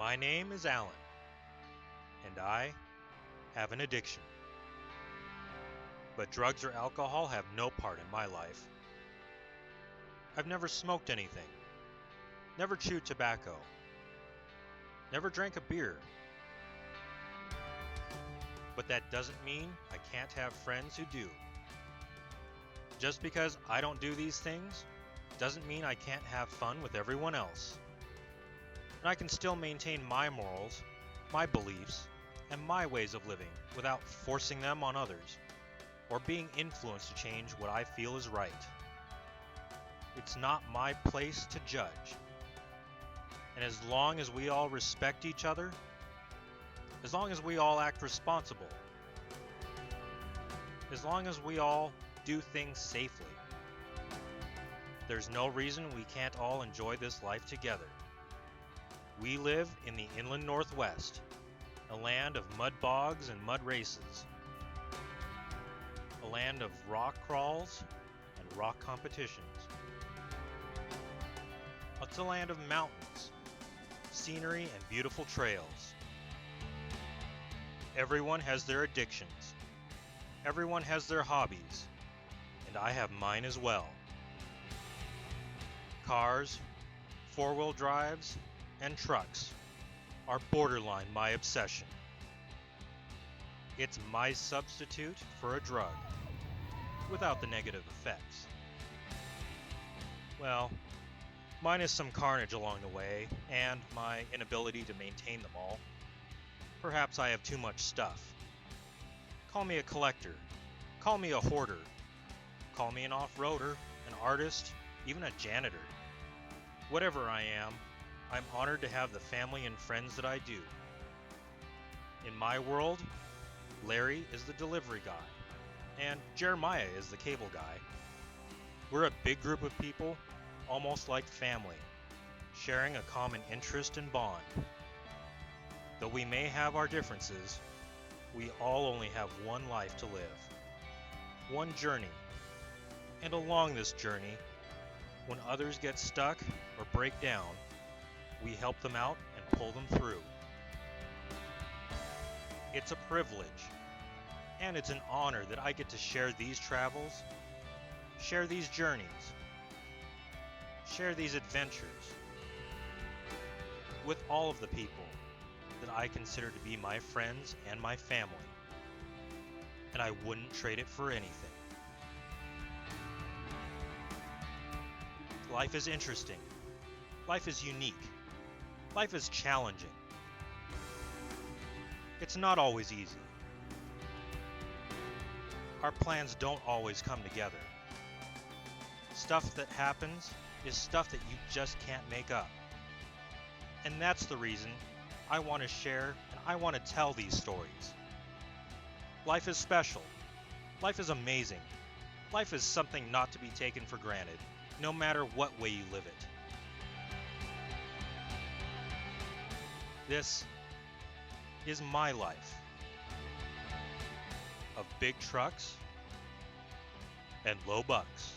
My name is Allan, and I have an addiction. But drugs or alcohol have no part in my life. I've never smoked anything, never chewed tobacco, never drank a beer. But that doesn't mean I can't have friends who do. Just because I don't do these things doesn't mean I can't have fun with everyone else. And I can still maintain my morals, my beliefs, and my ways of living without forcing them on others, or being influenced to change what I feel is right. It's not my place to judge. And as long as we all respect each other, as long as we all act responsible, as long as we all do things safely, there's no reason we can't all enjoy this life together. We live in the inland Northwest, a land of mud bogs and mud races, a land of rock crawls and rock competitions. It's a land of mountains, scenery, and beautiful trails. Everyone has their addictions. Everyone has their hobbies, and I have mine as well. Cars, four-wheel drives, and trucks are borderline my obsession. It's my substitute for a drug, without the negative effects. Well, minus some carnage along the way, and my inability to maintain them all. Perhaps I have too much stuff. Call me a collector. Call me a hoarder. Call me an off-roader, an artist, even a janitor. Whatever I am, I'm honored to have the family and friends that I do. In my world, Larry is the delivery guy, and Jeremiah is the cable guy. We're a big group of people, almost like family, sharing a common interest and bond. Though we may have our differences, we all only have one life to live, one journey. And along this journey, when others get stuck or break down, we help them out and pull them through. It's a privilege, and it's an honor that I get to share these travels, share these journeys, share these adventures with all of the people that I consider to be my friends and my family, and I wouldn't trade it for anything. Life is interesting. Life is unique. Life is challenging. It's not always easy. Our plans don't always come together. Stuff that happens is stuff that you just can't make up. And that's the reason I want to share and I want to tell these stories. Life is special. Life is amazing. Life is something not to be taken for granted, no matter what way you live it. This is my life of big trucks and low bucks.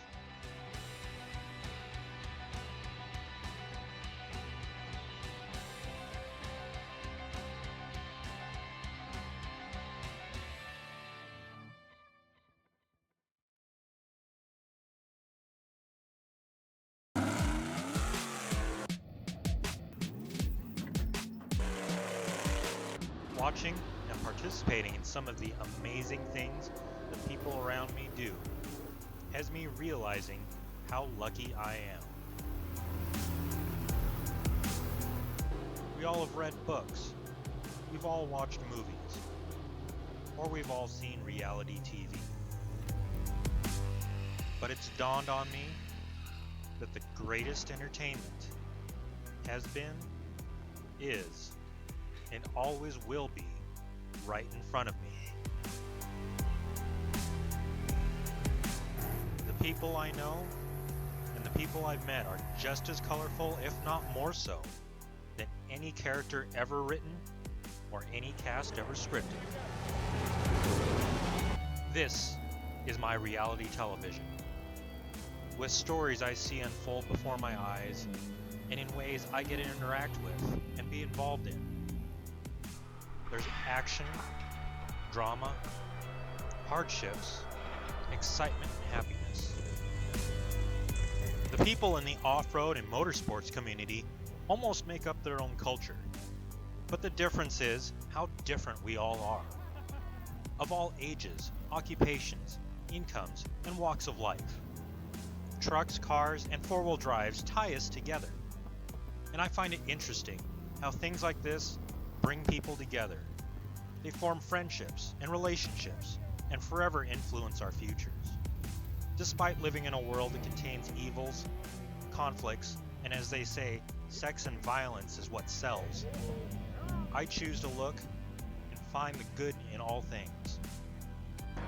Watching and participating in some of the amazing things the people around me do has me realizing how lucky I am. We all have read books, we've all watched movies, or we've all seen reality TV. But it's dawned on me that the greatest entertainment has been, is, and always will be right in front of me. The people I know and the people I've met are just as colorful, if not more so, than any character ever written or any cast ever scripted. This is my reality television, with stories I see unfold before my eyes and in ways I get to interact with and be involved in. There's action, drama, hardships, excitement, and happiness. The people in the off-road and motorsports community almost make up their own culture. But the difference is how different we all are. Of all ages, occupations, incomes, and walks of life. Trucks, cars, and four-wheel drives tie us together. And I find it interesting how things like this bring people together. They form friendships and relationships and forever influence our futures. Despite living in a world that contains evils, conflicts, and as they say, sex and violence is what sells, I choose to look and find the good in all things.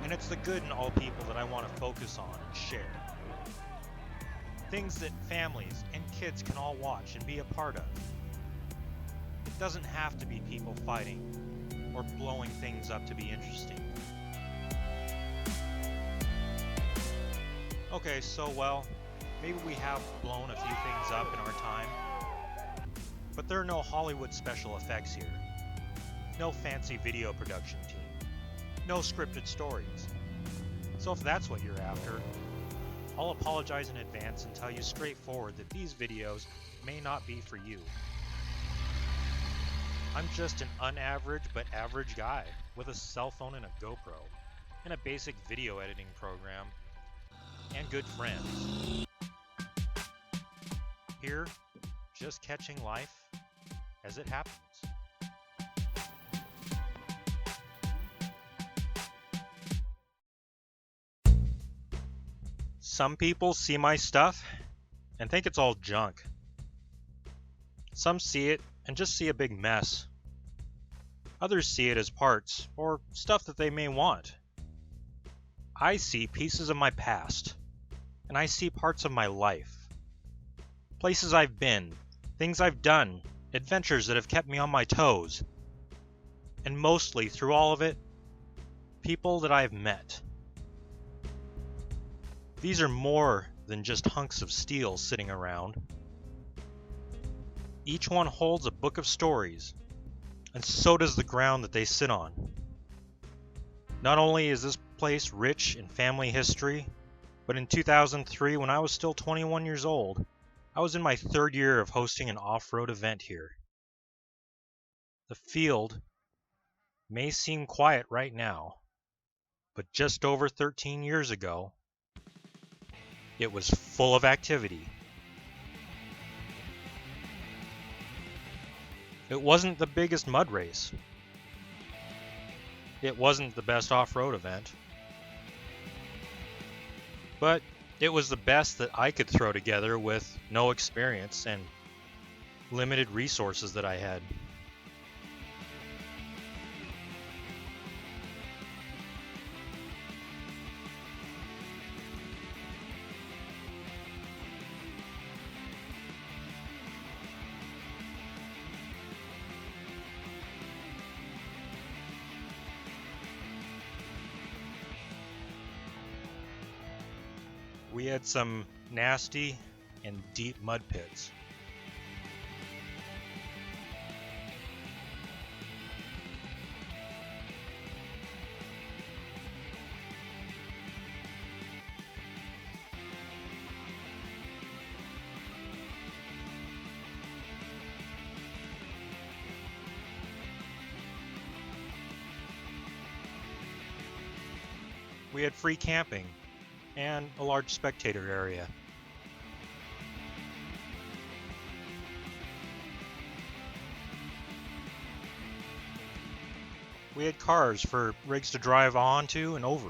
And it's the good in all people that I want to focus on and share. Things that families and kids can all watch and be a part of. It doesn't have to be people fighting or blowing things up to be interesting. Okay, so maybe we have blown a few things up in our time, but there are no Hollywood special effects here. No fancy video production team. No scripted stories. So if that's what you're after, I'll apologize in advance and tell you straightforward that these videos may not be for you. I'm just an unaverage but average guy with a cell phone and a GoPro, and a basic video editing program, and good friends. Here, just catching life as it happens. Some people see my stuff and think it's all junk. Some see it and just see a big mess. Others see it as parts or stuff that they may want. I see pieces of my past, and I see parts of my life. Places I've been, things I've done, adventures that have kept me on my toes. And mostly, through all of it, people that I've met. These are more than just hunks of steel sitting around. Each one holds a book of stories, and so does the ground that they sit on. Not only is this place rich in family history, but in 2003, when I was still 21 years old, I was in my third year of hosting an off-road event here. The field may seem quiet right now, but just over 13 years ago, it was full of activity. It wasn't the biggest mud race. It wasn't the best off-road event. But it was the best that I could throw together with no experience and limited resources that I had. We had some nasty and deep mud pits. We had free camping and a large spectator area. We had cars for rigs to drive onto and over.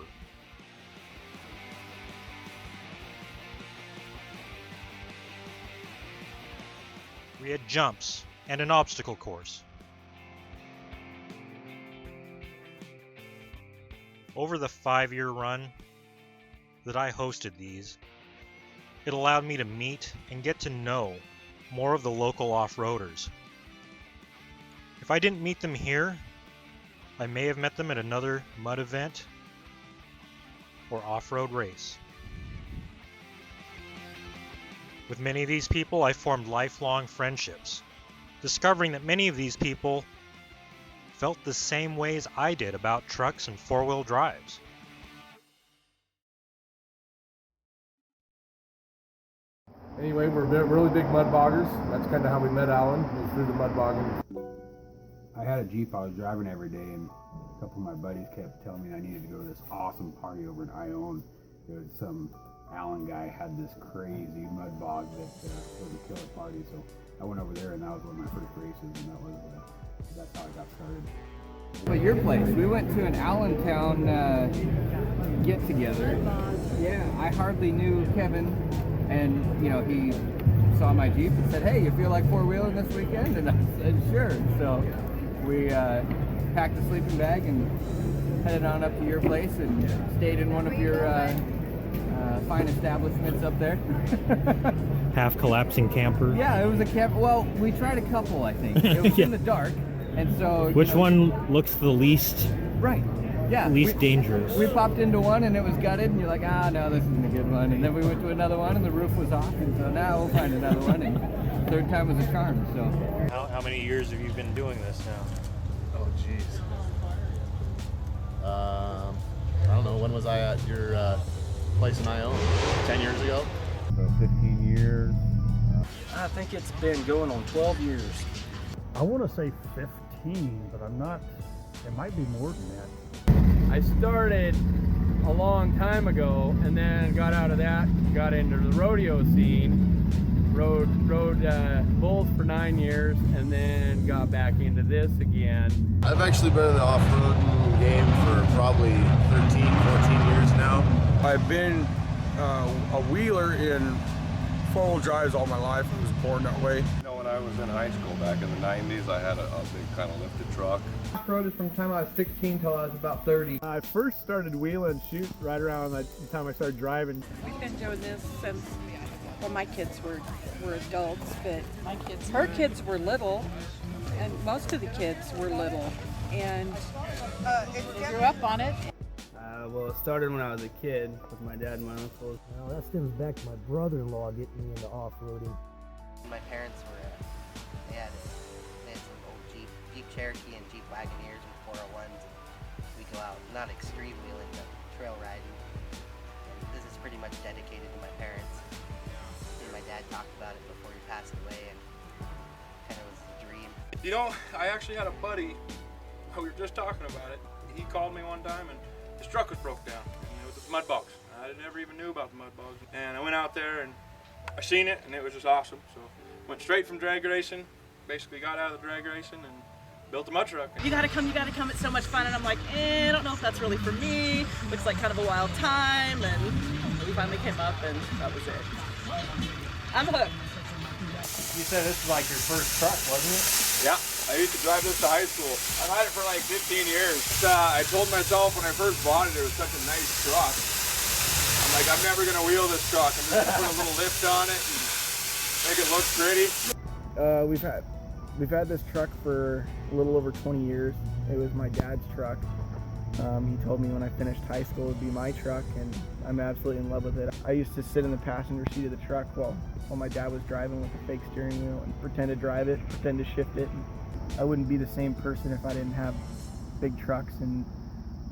We had jumps and an obstacle course. Over the 5-year run that I hosted these, it allowed me to meet and get to know more of the local off-roaders. If I didn't meet them here, I may have met them at another mud event or off-road race. With many of these people, I formed lifelong friendships, discovering that many of these people felt the same ways I did about trucks and four-wheel drives. Anyway, we're really big mud boggers. That's kind of how we met Allan, was through the mud bogging. I had a Jeep I was driving every day, and a couple of my buddies kept telling me I needed to go to this awesome party over in Ione. There was some Allan guy had this crazy mud bog that was a killer party, so I went over there, and that was one of my first races, and that's how I got started. But your place, we went to an Allentown get together. Yeah, I hardly knew Kevin, and you know, he saw my Jeep and said, "Hey, you feel like four-wheeling this weekend?" And I said, "Sure." So we packed a sleeping bag and headed on up to your place and stayed in one of your fine establishments up there. Half collapsing camper. Yeah, it was a camp. Well, we tried a couple, I think. It was Yeah. in the dark, and so Which one looks the least right? Yeah, least dangerous? We popped into one and it was gutted, and you're like, ah, no, this isn't a good one. And then we went to another one and the roof was off, and so now we'll find another one. And third time was a charm. So. How many years have you been doing this now? Oh, jeez. I don't know. When was I at your place in Ione? 10 years ago? So 15 years. I think it's been going on 12 years. I want to say 15, but I'm not, it might be more than that. I started a long time ago, and then got out of that, got into the rodeo scene, rode bulls for 9 years, and then got back into this again. I've actually been in the off-roading game for probably 13, 14 years now. I've been a wheeler in four-wheel drives all my life. I was born that way. You know, when I was in high school back in the 90s, I had a big kind of lifted truck. I rode it from the time I was 16 till I was about 30. I first started wheeling and shoot right around the time I started driving. We've been doing this since, well, my kids were adults, but her kids were little, and most of the kids were little, and they grew up on it. Well, it started when I was a kid with my dad and my uncle. Now that stems back to my brother-in-law getting me into off-roading. My parents were, they had some old Jeep Cherokee and Jeep Wagoneers and 401s. We go out, not extreme wheeling, but trail riding. And this is pretty much dedicated to my parents. And my dad talked about it before he passed away, and kind of was a dream. You know, I actually had a buddy, we were just talking about it. He called me one time and his truck was broke down, and it was the mud bogs. I never even knew about the mud bogs. And I went out there and I seen it, and it was just awesome. So went straight from drag racing, basically got out of the drag racing and built a mud truck. You gotta come, it's so much fun. And I'm like, I don't know if that's really for me. Looks like kind of a wild time. And we finally came up, and that was it. I'm hooked. You said this was like your first truck, wasn't it? Yeah, I used to drive this to high school. I've had it for like 15 years. I told myself when I first bought it, it was such a nice truck. I'm like, I'm never gonna wheel this truck. I'm just gonna put a little lift on it and make it look pretty. We've had this truck for a little over 20 years. It was my dad's truck. He told me when I finished high school it would be my truck, and I'm absolutely in love with it. I used to sit in the passenger seat of the truck while my dad was driving with a fake steering wheel and pretend to drive it, pretend to shift it. I wouldn't be the same person if I didn't have big trucks and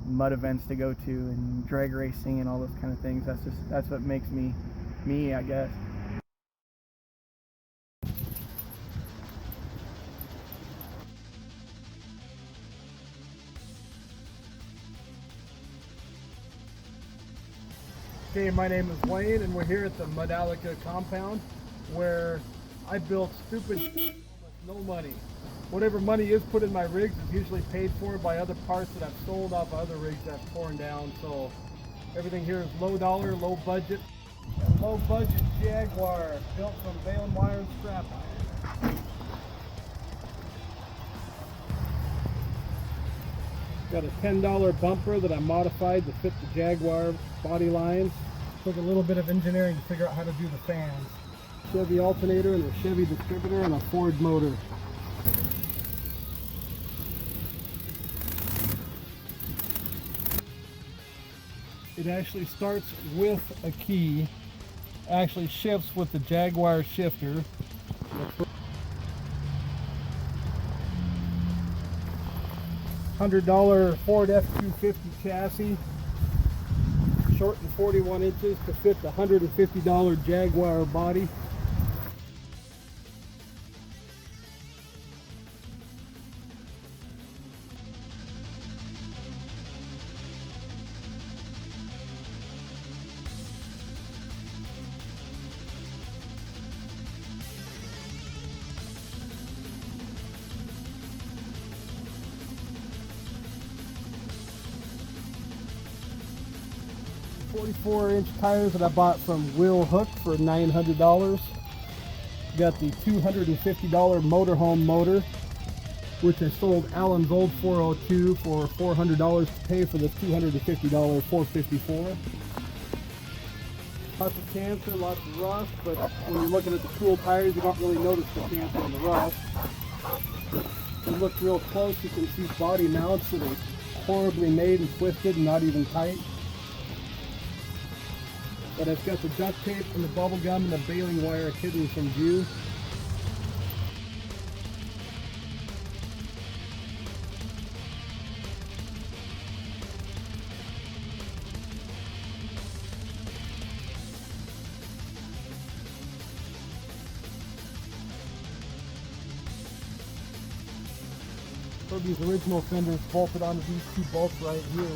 mud events to go to and drag racing and all those kind of things. That's what makes me me, I guess. Okay, my name is Wayne, and we're here at the Medallica compound, where I built stupid with no money. Whatever money is put in my rigs is usually paid for by other parts that I've sold off other rigs that I've torn down. So everything here is low dollar, low budget. A low budget Jaguar built from bale and wire and scrap iron. Got a $10 bumper that I modified to fit the Jaguar body line. Took a little bit of engineering to figure out how to do the fans. Chevy alternator and a Chevy distributor and a Ford motor. It actually starts with a key. actually shifts with the Jaguar shifter. $100 Ford F-250 chassis, shortened 41 inches to fit the $150 Jaguar body. .44-inch tires that I bought from Will Hook for $900. Got the $250 motorhome motor, which I sold Allan's old 402 for $400 to pay for this $250 454. Lots of cancer, lots of rust, but when you're looking at the cool tires, you don't really notice the cancer and the rust. If you look real close, you can see body mounts that are horribly made and twisted and not even tight. But I've got the duct tape and the bubble gum and the baling wire hidden from view. So these original fenders bolted onto these two bolts right here.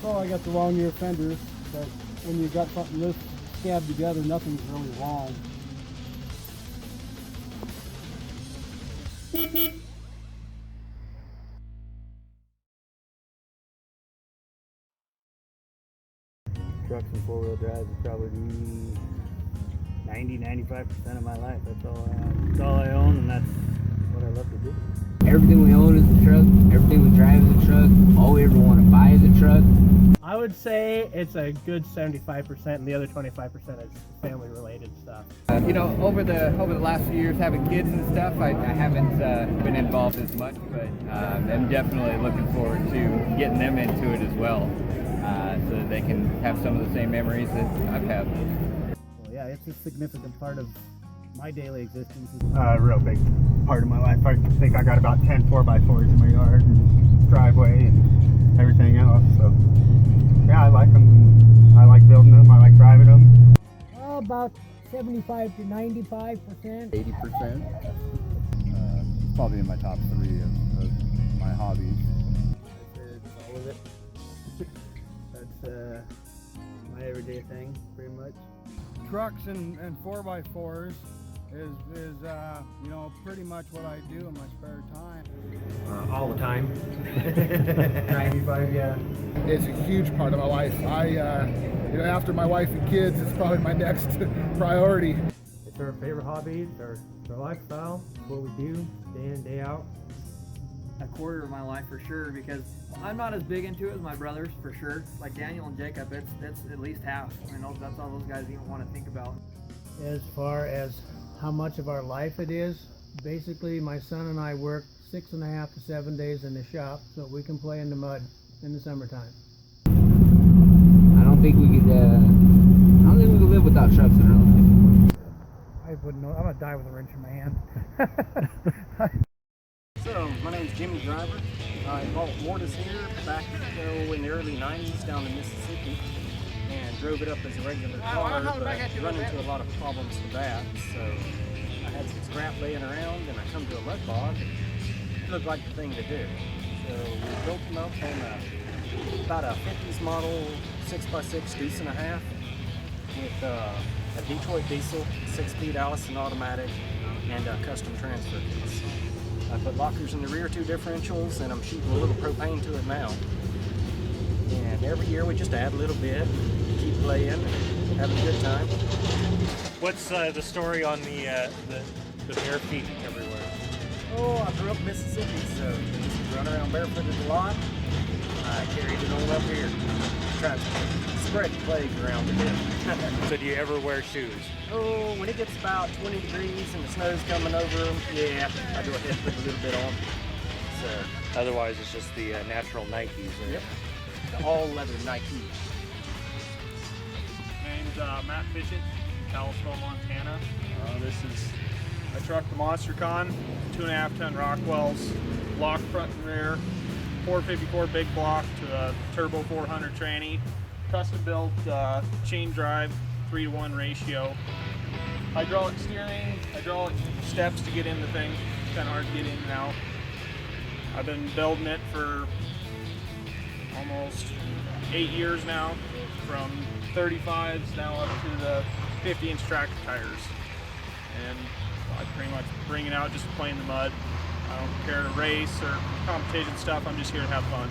Oh, I got the wrong ear fenders, but when you got something this scabbed together, nothing's really wrong. Trucks and four-wheel drives would probably be 90-95% of my life. That's all I own, and that's what I love to do. Everything we own is a truck. Everything we drive is a truck. All we ever want to buy is a truck. I would say it's a good 75%, and the other 25% is family-related stuff. You know, over the last few years, having kids and stuff, I haven't been involved as much, but I'm definitely looking forward to getting them into it as well, so that they can have some of the same memories that I've had. Well, yeah, it's a significant part of my daily existence. A real big part of my life. I think I got about 10 4x4s in my yard and driveway and everything else. So yeah, I like them. I like building them. I like driving them. About 75 to 95%. 80%. Probably in my top 3 of my hobbies. All of it. That's my everyday thing, pretty much. Trucks and 4x4s is you know, pretty much what I do in my spare time. All the time. 95, yeah. It's a huge part of my life. You know, after my wife and kids, it's probably my next priority. It's our favorite hobby. It's our lifestyle. It's what we do day in, day out. A quarter of my life for sure, because I'm not as big into it as my brothers for sure. Like Daniel and Jacob, it's at least half. I mean, that's all those guys even want to think about. As far as how much of our life it is, basically my son and I work 6.5 to 7 days in the shop so we can play in the mud in the summertime. I don't think we could live without trucks in our life. I wouldn't know. I'm gonna die with a wrench in my hand. So, my name's Jimmy Driver. I bought Mortis here back in the early 90s down in Mississippi and drove it up as a regular car, but I run into a lot of problems with that. So I had some scrap laying around and I come to a mud bog. It looked like the thing to do. So we built them up on about a 50s model 6x6 deuce and a half with a Detroit diesel, 6-speed Allison automatic, and a custom transfer case. I put lockers in the rear 2 differentials, and I'm shooting a little propane to it now. And every year we just add a little bit, keep playing, and having a good time. What's the story on the bare feet everywhere? Oh, I grew up in Mississippi, so I used to run around barefooted a lot. I carried it on up here, trying to spread the plague around a bit. So do you ever wear shoes? Oh, when it gets about 20 degrees and the snow's coming over them, yeah, I go ahead and put a little bit on. So otherwise, it's just the natural Nikes. Yep, the all-leather Nike. My name is Matt Fitchett, Kalispell, Montana. I trucked the Monster Con, 2.5 ton Rockwells, block front and rear, 454 big block to a turbo 400 tranny, custom built chain drive, 3-to-1 ratio, hydraulic steering, hydraulic steps to get in the thing, kind of hard to get in and out. I've been building it for almost 8 years now, from 35s now up to the 50-inch tractor tires. And I pretty much bring it out just to play in the mud. I don't care to race or competition stuff, I'm just here to have fun.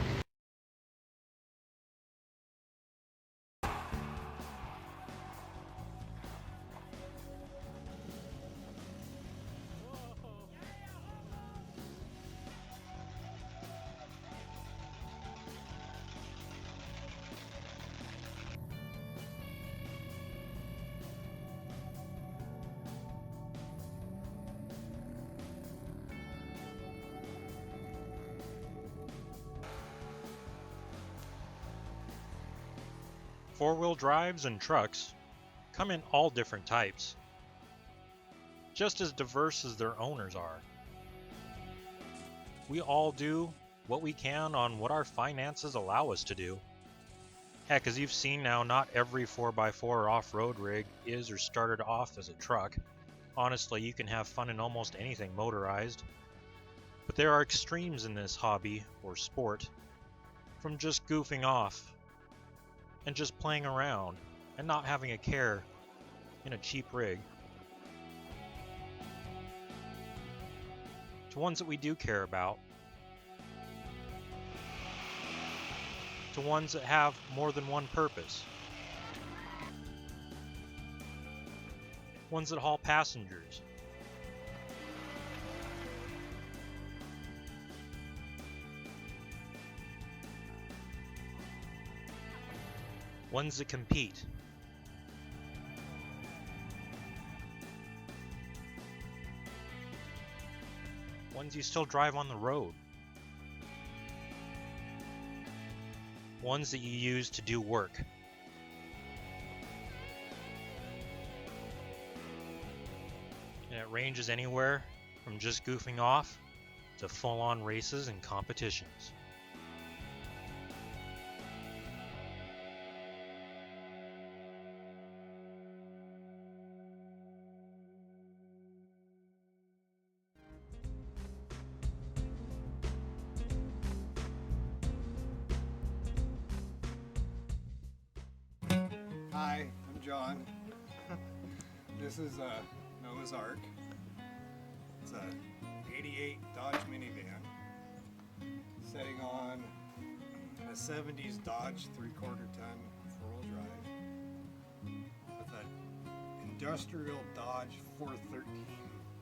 Four-wheel drives and trucks come in all different types, just as diverse as their owners are. We all do what we can on what our finances allow us to do. Heck, as you've seen now, not every 4x4 off-road rig is or started off as a truck. Honestly, you can have fun in almost anything motorized. But there are extremes in this hobby or sport, from just goofing off and just playing around and not having a care in a cheap rig, to ones that we do care about, to ones that have more than one purpose, ones that haul passengers, ones that compete, ones you still drive on the road, ones that you use to do work, and it ranges anywhere from just goofing off to full-on races and competitions. Hi, I'm John. This is a Noah's Ark. It's a 88 Dodge minivan sitting on a 70s Dodge 3/4 ton 4-wheel drive with an industrial Dodge 413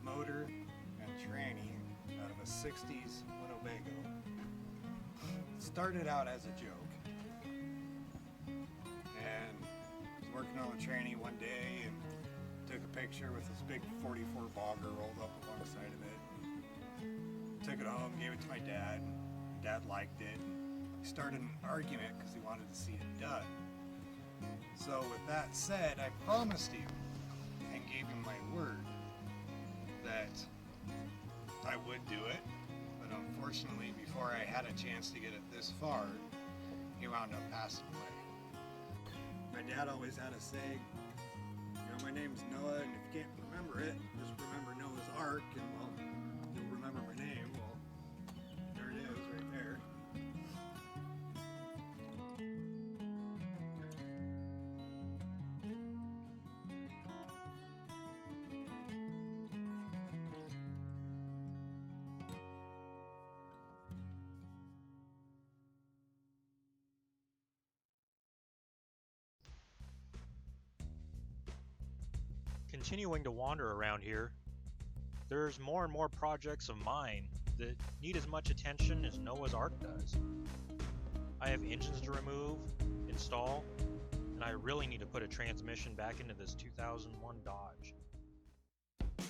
motor and tranny out of a 60s Winnebago. It started out as a joke, and working on the tranny one day and took a picture with this big 44 bogger rolled up alongside of it. Took it home, gave it to my dad. Dad liked it. We started an argument because he wanted to see it done. So with that said, I promised him and gave him my word that I would do it. But unfortunately, before I had a chance to get it this far, he wound up passing away. My dad always had a saying, my name's Noah, and if you can't remember it, just remember Noah's Ark, and well, you'll remember my name. Well, there it is, right there. Continuing to wander around here, there's more and more projects of mine that need as much attention as Noah's Ark does. I have engines to remove, install, and I really need to put a transmission back into this 2001 Dodge.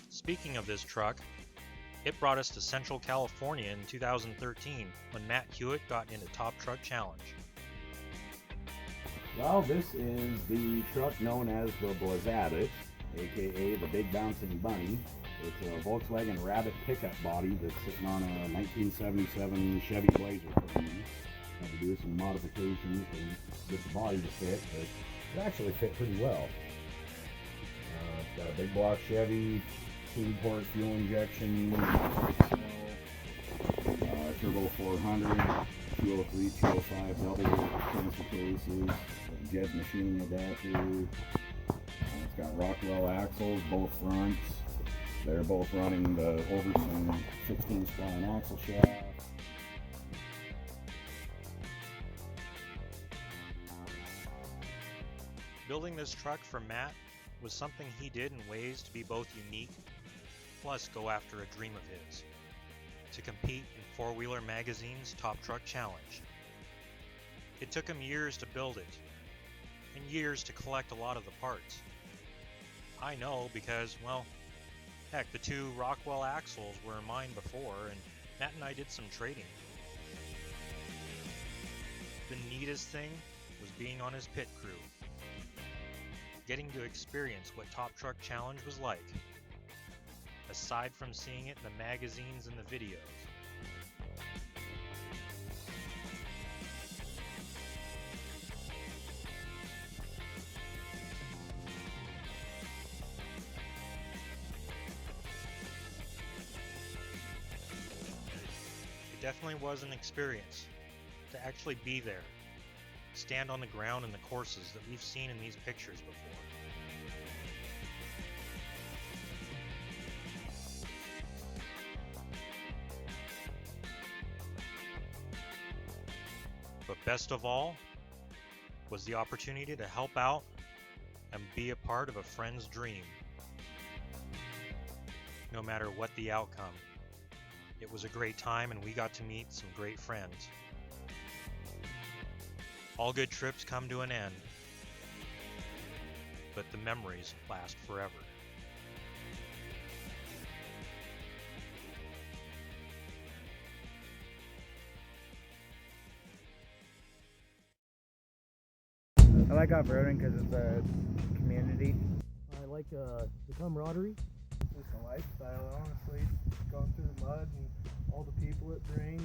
Speaking of this truck, it brought us to Central California in 2013 when Matt Hewitt got into Top Truck Challenge. Well, this is the truck known as the Blazadis, aka the Big Bouncing Bunny. It's a Volkswagen Rabbit pickup body that's sitting on a 1977 Chevy Blazer for me. Had to do some modifications and get the body to fit, but it actually fit pretty well. It's got a big block Chevy, 2-port fuel injection, turbo 400, 203, 205 double transfer cases, jet machining adapter. It's got Rockwell axles, both fronts. They're both running the Overson 16 spline axle shaft. Building this truck for Matt was something he did in ways to be both unique, plus go after a dream of his, to compete in Four Wheeler Magazine's Top Truck Challenge. It took him years to build it, and years to collect a lot of the parts. I know because, well, heck, the 2 Rockwell axles were mine before, and Matt and I did some trading. The neatest thing was being on his pit crew, getting to experience what Top Truck Challenge was like, aside from seeing it in the magazines and the videos. It definitely was an experience to actually be there, stand on the ground in the courses that we've seen in these pictures before. But best of all was the opportunity to help out and be a part of a friend's dream. No matter what the outcome, it was a great time and we got to meet some great friends. All good trips come to an end, but the memories last forever. I like off-roading because it's a community. I like the camaraderie. It's a lifestyle, honestly. Going through the mud and all the people it brings.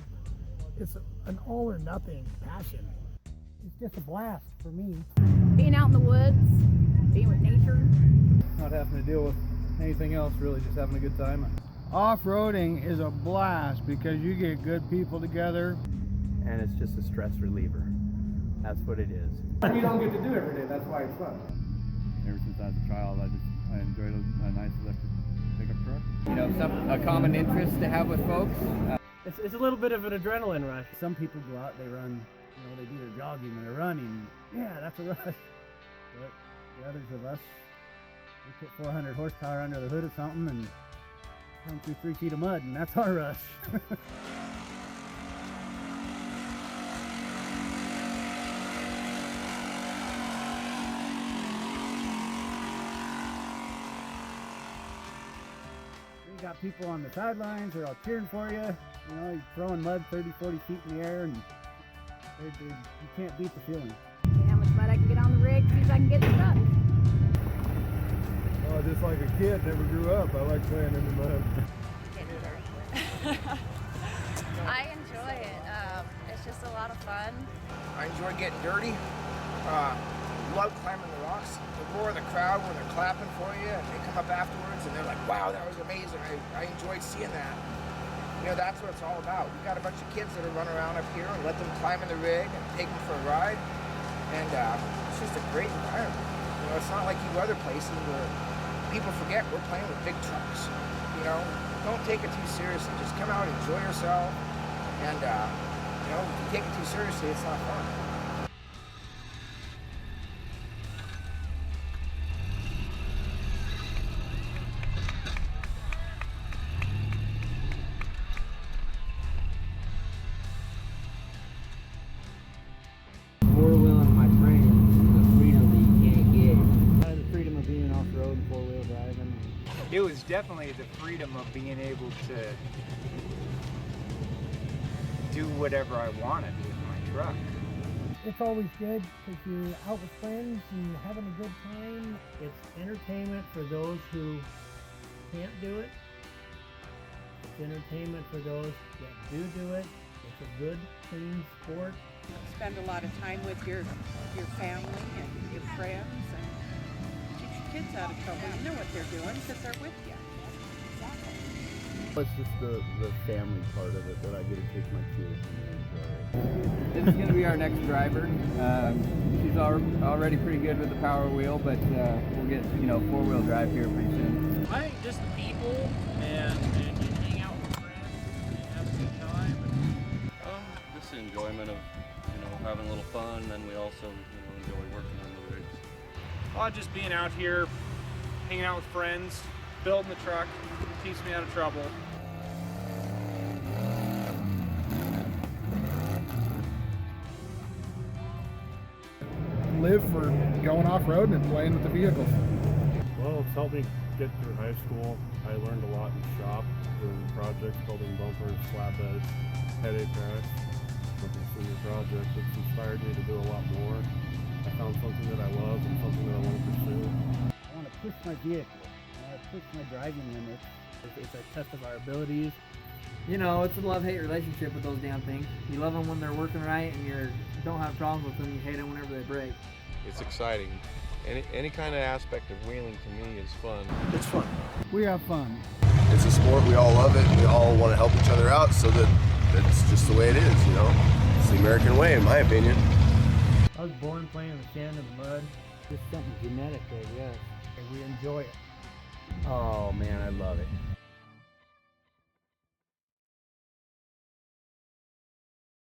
It's an all or nothing passion. It's just a blast for me. Being out in the woods, being with nature. Not having to deal with anything else, really, just having a good time. Off-roading is a blast because you get good people together. And it's just a stress reliever. That's what it is. You don't get to do every day, that's why it's fun. Ever since I was a child, I enjoyed a nice electric pickup truck. You know, a common interest to have with folks. It's a little bit of an adrenaline rush. Some people go out, they run, they do their jogging and they're running. Yeah, that's a rush. But the others of us, we put 400 horsepower under the hood of something and run through 3 feet of mud, and that's our rush. You got people on the sidelines, they're all cheering for you. You're throwing mud 30, 40 feet in the air, and you can't beat the feeling. See how much mud I can get on the rig, see if I can get stuck. Oh, just like a kid, never grew up. I like playing in the mud. I enjoy it. It's just a lot of fun. I enjoy getting dirty. Love climbing the rocks. The roar of the crowd when they're clapping for you and they come up afterwards and they're like, wow, that was amazing. I enjoyed seeing that. That's what it's all about. We got a bunch of kids that are running around up here and let them climb in the rig and take them for a ride. And it's just a great environment. It's not like you other places where people forget we're playing with big trucks. Don't take it too seriously. Just come out, enjoy yourself. And, if you take it too seriously, it's not fun. Four-wheeling my friends is the freedom that you can't get. The freedom of being off-road and four-wheel driving. It was definitely the freedom of being able to do whatever I wanted with my truck. It's always good because you're out with friends and having a good time. It's entertainment for those who can't do it. It's entertainment for those that do it. It's a good, clean sport. Spend a lot of time with your family and your friends, and keep your kids out of trouble. You know what they're doing because they're with you. It's just the family part of it that I get to take my kids and enjoy it. This is going to be our next driver. She's already pretty good with the power wheel, but we'll get, four-wheel drive here pretty soon. I think just the people and you hang out with friends and have a good time. Just the enjoyment of, having a little fun, and then we also, enjoy working on the rigs. Just being out here, hanging out with friends, building the truck, keeps me out of trouble. Live for going off-road and playing with the vehicles. Well, it's helped me get through high school. I learned a lot in the shop, doing projects, building bumpers, flatbeds, headache racks. With the senior project, it's inspired me to do a lot more. I found something that I love and something that I want to pursue. I want to push my vehicle. I want to push my driving limits. It's a test of our abilities. It's a love-hate relationship with those damn things. You love them when they're working right, and you don't have problems with them. You hate them whenever they break. It's exciting. Any kind of aspect of wheeling to me is fun. It's fun. We have fun. It's a sport. We all love it. We all want to help each other out, so that's just the way it is, It's the American way, in my opinion. I was born playing in the sand and the mud. Just something genetic, I guess. And we enjoy it. Oh man, I love it.